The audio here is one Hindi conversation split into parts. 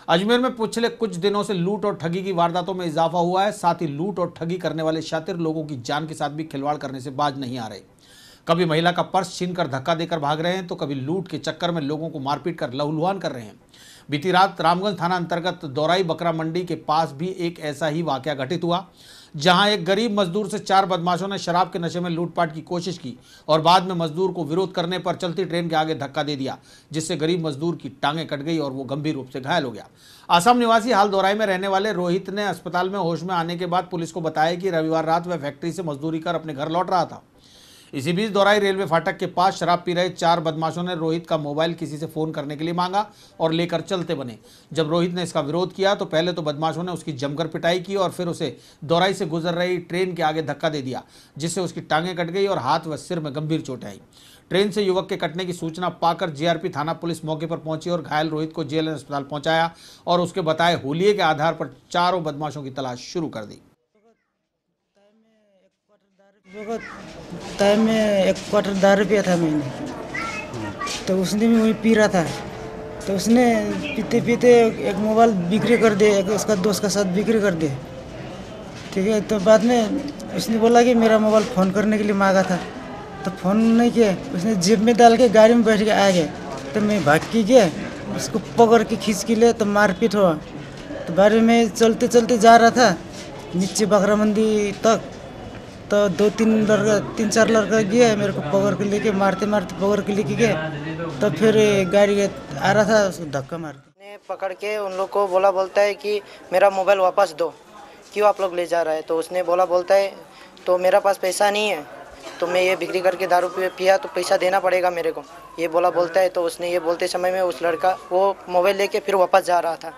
अजमेर में पिछले कुछ दिनों से लूट और ठगी की वारदातों में इजाफा हुआ है। साथ ही लूट और ठगी करने वाले शातिर लोगों की जान के साथ भी खिलवाड़ करने से बाज नहीं आ रहे। कभी महिला का पर्स छीनकर धक्का देकर भाग रहे हैं तो कभी लूट के चक्कर में लोगों को मारपीट कर लहूलुहान कर रहे हैं। बीती रात रामगंज थाना अंतर्गत दौराई बकरा मंडी के पास भी एक ऐसा ही वाकया घटित हुआ, जहां एक गरीब मजदूर से 4 बदमाशों ने शराब के नशे में लूटपाट की कोशिश की और बाद में मजदूर को विरोध करने पर चलती ट्रेन के आगे धक्का दे दिया, जिससे गरीब मजदूर की टांगें कट गई और वो गंभीर रूप से घायल हो गया। असम निवासी हाल दौराई में रहने वाले रोहित ने अस्पताल में होश में आने के बाद पुलिस को बताया कि रविवार रात वह फैक्ट्री से मजदूरी कर अपने घर लौट रहा था। इसी बीच दौराई रेलवे फाटक के पास शराब पी रहे 4 बदमाशों ने रोहित का मोबाइल किसी से फोन करने के लिए मांगा और लेकर चलते बने। जब रोहित ने इसका विरोध किया तो पहले तो बदमाशों ने उसकी जमकर पिटाई की और फिर उसे दौराई से गुजर रही ट्रेन के आगे धक्का दे दिया, जिससे उसकी टांगें कट गई और हाथ व सिर में गंभीर चोटें आई। ट्रेन से युवक के कटने की सूचना पाकर जीआरपी थाना पुलिस मौके पर पहुंची और घायल रोहित को जेल अस्पताल पहुंचाया और उसके बताए हुलिये के आधार पर चारों बदमाशों की तलाश शुरू कर दी। टाइम में 1 क्वार्टर दारू पिया था मैंने, तो उसने भी वही पी रहा था। तो उसने पीते पीते एक मोबाइल बिक्री कर दिया, एक उसका दोस्त का साथ बिक्री कर दिया। ठीक है, तो बाद में उसने बोला कि मेरा मोबाइल फ़ोन करने के लिए मांगा था, तो फ़ोन नहीं किया। उसने जेब में डाल के गाड़ी में बैठ के आ गया, तो मैं भाग के गया, उसको पकड़ के खींच के लिए तो मारपीट हुआ। तो बारे में चलते चलते जा रहा था नीचे बकरा मंडी तक, तो 3-4 लड़का गया मेरे को पकड़ के लेके मारते मारते पकड़ के लेके गए। तो फिर गाड़ी आ रहा था, उसको धक्का मार ने पकड़ के उन लोग को बोलता है कि मेरा मोबाइल वापस दो, क्यों आप लोग ले जा रहे हैं। तो उसने बोलता है तो मेरा पास पैसा नहीं है, तो मैं ये बिक्री करके दारू पिया तो पैसा देना पड़ेगा मेरे को, ये बोलता है। तो उसने ये बोलते समय में उस लड़का वो मोबाइल लेके फिर वापस जा रहा था।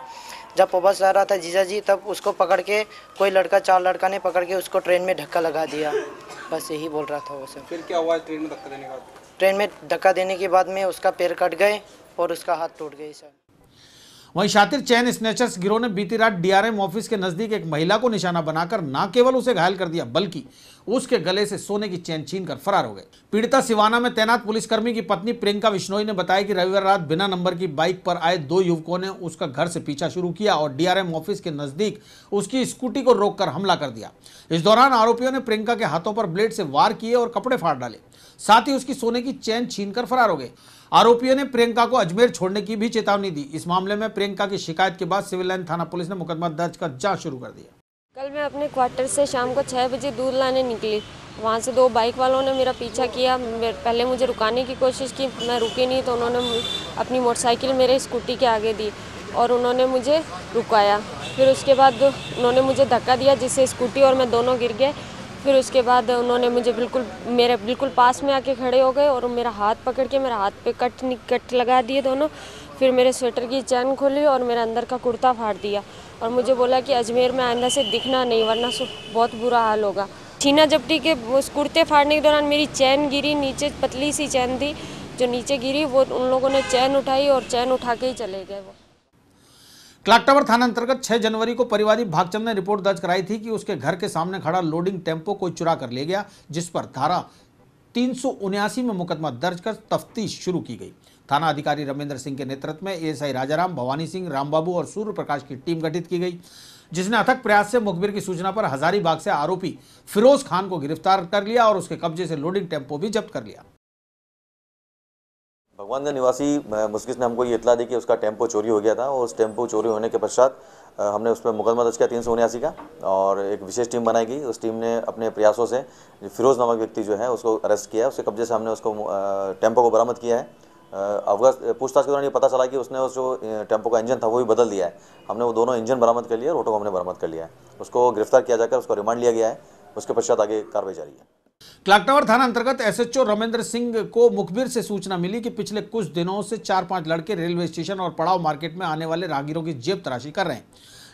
जब वापस जा रहा था जीजा जी, तब उसको पकड़ के कोई लड़का 4 लड़का ने पकड़ के उसको ट्रेन में धक्का लगा दिया। बस यही बोल रहा था वो सब। फिर क्या हुआ ट्रेन में धक्का देने के बाद? ट्रेन में धक्का देने के बाद में उसका पैर कट गए और उसका हाथ टूट गए सर। वहीं शातिर चैन स्नैचर्स गिरोह ने बीती रात डीआरएम ऑफिस के नजदीक एक महिला को निशाना बनाकर न केवल उसे घायल कर दिया बल्कि उसके गले से सोने की चैन छीनकर फरार हो गए। पीड़िता सिवाना में तैनात पुलिसकर्मी की पत्नी प्रियंका बिश्नोई ने बताया कि रविवार रात बिना नंबर की बाइक पर आए 2 युवकों ने उसका घर से पीछा शुरू किया और डीआरएम ऑफिस के नजदीक उसकी स्कूटी को रोककर हमला कर दिया। इस दौरान आरोपियों ने प्रियंका के हाथों पर ब्लेड से वार किए और कपड़े फाड़ डाले, साथ ही उसकी सोने की चैन छीनकर फरार हो गए। आरोपियों ने प्रियंका को अजमेर छोड़ने की भी चेतावनी दी। इस मामले में प्रियंका की शिकायत के बाद सिविल लाइन थाना पुलिस ने मुकदमा दर्ज कर जांच शुरू कर दिया। कल मैं अपने क्वार्टर से शाम को 6 बजे दूध लाने निकली। वहाँ से 2 बाइक वालों ने मेरा पीछा किया। पहले मुझे रुकाने की कोशिश की, मैं रुकी नहीं, तो उन्होंने अपनी मोटरसाइकिल मेरे स्कूटी के आगे दी और उन्होंने मुझे रुकाया। फिर उसके बाद उन्होंने मुझे धक्का दिया, जिससे स्कूटी और मैं दोनों गिर गए। फिर उसके बाद उन्होंने मुझे मेरे बिल्कुल पास में आके खड़े हो गए और मेरा हाथ पकड़ के मेरा हाथ पे कट लगा दिए दोनों। फिर मेरे स्वेटर की चैन खोली और मेरा अंदर का कुर्ता फाड़ दिया और मुझे बोला कि अजमेर में आइंदा से दिखना नहीं, वरना बहुत बुरा हाल होगा। छीना झपटी के उस कुर्ते फाड़ने के दौरान मेरी चैन गिरी नीचे, पतली सी चैन थी जो नीचे गिरी, वो उन लोगों ने चैन उठाई और चैन उठा के ही चले गए वो। क्लॉक टावर थाना अंतर्गत 6 जनवरी को परिवादी भागचंद ने रिपोर्ट दर्ज कराई थी कि उसके घर के सामने खड़ा लोडिंग टेम्पो कोई चुरा कर ले गया, जिस पर धारा 379 में मुकदमा दर्ज कर तफ्तीश शुरू की गई। थाना अधिकारी रमेंद्र सिंह के नेतृत्व में एएसआई राजाराम, भवानी सिंह, रामबाबू और सूर्य प्रकाश की टीम गठित की गई, जिसने अथक प्रयास से मुखबिर की सूचना पर हजारीबाग से आरोपी फिरोज खान को गिरफ्तार कर लिया और उसके कब्जे से लोडिंग टेम्पो भी जब्त कर लिया। भगवानगंज निवासी मुस्किस ने हमको ये इतला दी कि उसका टेम्पो चोरी हो गया था और उस टेम्पो चोरी होने के पश्चात हमने उस पर मुकदमा दर्ज किया 379 का और एक विशेष टीम बनाई गई। उस टीम ने अपने प्रयासों से फिरोज नामक व्यक्ति जो है उसको अरेस्ट किया। उसके कब्जे से हमने उसको टेम्पो को बरामद किया है। अवगत पूछताछ के दौरान ये पता चला कि उसने उस जो टेम्पो का इंजन था वो भी बदल दिया है। हमने वो दोनों इंजन बरामद कर लिया और ऑटो को हमने बरामद कर लिया है। उसको गिरफ्तार किया जाकर उसको रिमांड लिया गया है। उसके पश्चात आगे कार्रवाई जारी है। क्लॉक टावर थाना अंतर्गत एसएचओ रमेंद्र सिंह को मुखबिर से सूचना मिली कि पिछले कुछ दिनों से 4-5 लड़के रेलवे स्टेशन और पड़ाव मार्केट में आने वाले राहगीरों की जेब तलाशी कर रहे हैं,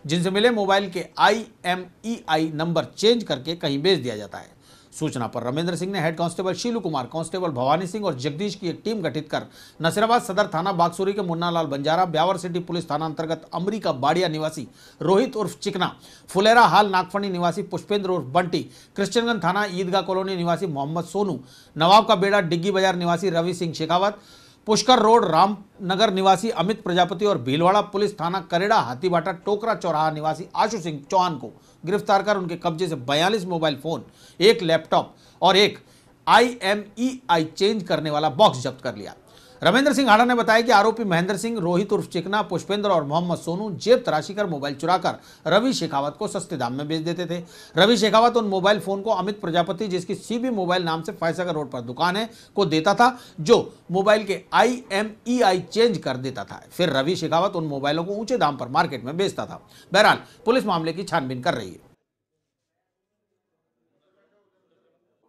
जिनसे मिले मोबाइल के IMEI नंबर चेंज करके कहीं भेज दिया जाता है। सूचना पर रमेंद्र सिंह ने head constable शीलू Kumar, constable Bhavani Singh और जगदीश की एक टीम गठित कर नसीराबाद सदर थाना, बागसूरी के मुन्नालाल बंजारा, ब्यावर सिटी पुलिस थाना अंतर्गत अमरीका बाड़िया निवासी रोहित उर्फ चिकना, फुलेरा हाल नागफनी निवासी पुष्पेंद्र उर्फ बंटी, क्रिश्चियनगंज थाना ईदगाह कॉलोनी निवासी मोहम्मद सोनू, नवाब का बेड़ा डिग्गी बाजार निवासी रवि सिंह शेखावत, पुष्कर रोड रामनगर निवासी अमित प्रजापति और भीलवाड़ा पुलिस थाना करेड़ा हाथीबाटा टोकरा चौराहा निवासी आशु सिंह चौहान को गिरफ्तार कर उनके कब्जे से 42 मोबाइल फोन, एक लैपटॉप और एक IMEI चेंज करने वाला बॉक्स जब्त कर लिया। रमेंद्र सिंह हाड़ा ने बताया कि आरोपी महेंद्र सिंह, रोहित उर्फ चिकना, पुष्पेंद्र और मोहम्मद सोनू जेब तराशी कर मोबाइल चुराकर रवि शेखावत को सस्ते दाम में बेच देते थे। रवि शेखावत उन मोबाइल फोन को अमित प्रजापति, जिसकी CB मोबाइल नाम से फैसागर रोड पर दुकान है, को देता था, जो मोबाइल के IMEI चेंज कर देता था। फिर रवि शेखावत उन मोबाइलों को ऊंचे दाम पर मार्केट में बेचता था। बहरहाल पुलिस मामले की छानबीन कर रही है।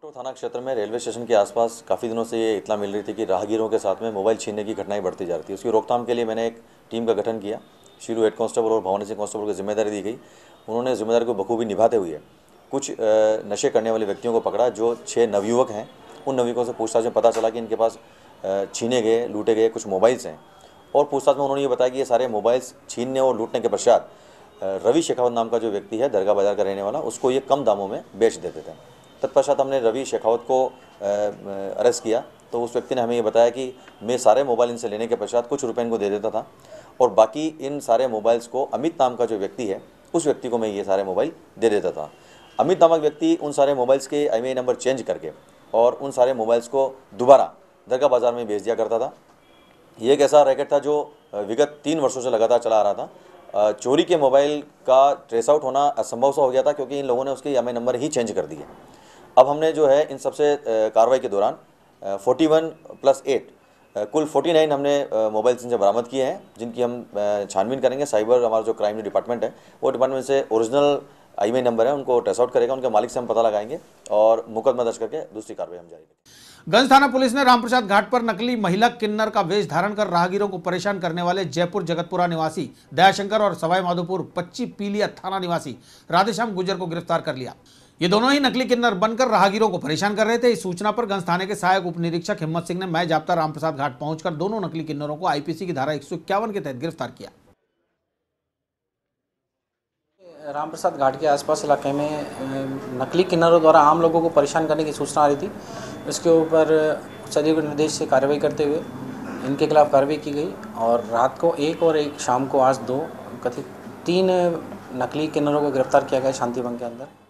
थाना क्षेत्र में रेलवे स्टेशन के आसपास काफ़ी दिनों से ये इत्तला मिल रही थी कि राहगीरों के साथ में मोबाइल छीनने की घटनाएं बढ़ती जा रही थी। उसकी रोकथाम के लिए मैंने एक टीम का गठन किया। शीरू हेड कांस्टेबल और भवानी सिंह कांस्टेबल को जिम्मेदारी दी गई। उन्होंने जिम्मेदारी को बखूबी निभाते हुए कुछ नशे करने वाले व्यक्तियों को पकड़ा, जो 6 नवयुवक हैं। उन नवयुवकों से पूछताछ में पता चला कि इनके पास छीने गए, लूटे गए कुछ मोबाइल्स हैं। और पूछताछ में उन्होंने ये बताया कि ये सारे मोबाइल्स छीनने और लूटने के पश्चात रवि शेखावत नाम का जो व्यक्ति है, दरगाह बाजार का रहने वाला, उसको ये कम दामों में बेच देते थे। तत्पश्चात हमने रवि शेखावत को अरेस्ट किया। तो उस व्यक्ति ने हमें ये बताया कि मैं सारे मोबाइल इनसे लेने के पश्चात कुछ रुपए इनको दे देता था और बाकी इन सारे मोबाइल्स को अमित नाम का जो व्यक्ति है, उस व्यक्ति को मैं ये सारे मोबाइल दे देता था। अमित नामक व्यक्ति उन सारे मोबाइल्स के IMEI नंबर चेंज करके और उन सारे मोबाइल्स को दोबारा दरगाह बाज़ार में बेच दिया करता था। ये एक ऐसा रैकेट था जो विगत 3 वर्षों से लगातार चला आ रहा था। चोरी के मोबाइल का ट्रेस आउट होना असंभव सा हो गया था, क्योंकि इन लोगों ने उसके IMEI नंबर ही चेंज कर दिए। अब हमने जो है इन सबसे कार्रवाई के दौरान 41 + 8 कुल 49 हमने मोबाइल्स इनसे बरामद किए हैं, जिनकी हम छानबीन करेंगे। साइबर हमारा जो क्राइम डिपार्टमेंट है, वो डिपार्टमेंट से ओरिजिनल IMEI नंबर है उनको ट्रेस आउट करेगा, उनके मालिक से हम पता लगाएंगे और मुकदमा दर्ज करके दूसरी कार्रवाई हम जारी करेंगे। गंज थाना पुलिस ने रामप्रसाद घाट पर नकली महिला किन्नर का वेश धारण कर राहगीरों को परेशान करने वाले जयपुर जगतपुरा निवासी दयाशंकर और सवाई माधोपुर 25 पीलिया थाना निवासी राधेश्याम गुर्जर को गिरफ्तार कर लिया। ये दोनों ही नकली किन्नर बनकर राहगीरों को परेशान कर रहे थे। इस सूचना पर गंज थाने के सहायक उप निरीक्षक हिम्मत सिंह ने मैं जाप्ता रामप्रसाद घाट पहुंचकर दोनों नकली किन्नरों को IPC की धारा 151 के तहत गिरफ्तार किया। रामप्रसाद घाट के आसपास इलाके में नकली किन्नरों द्वारा आम लोगों को परेशान करने की सूचना आ रही थी। इसके ऊपर उच्च अधिकारी के निर्देश से कार्रवाई करते हुए इनके खिलाफ कार्रवाई की गई और रात को 1 और 1 शाम को आज 2 कथित 3 नकली किन्नरों को गिरफ्तार किया गया शांति भंग के अंदर।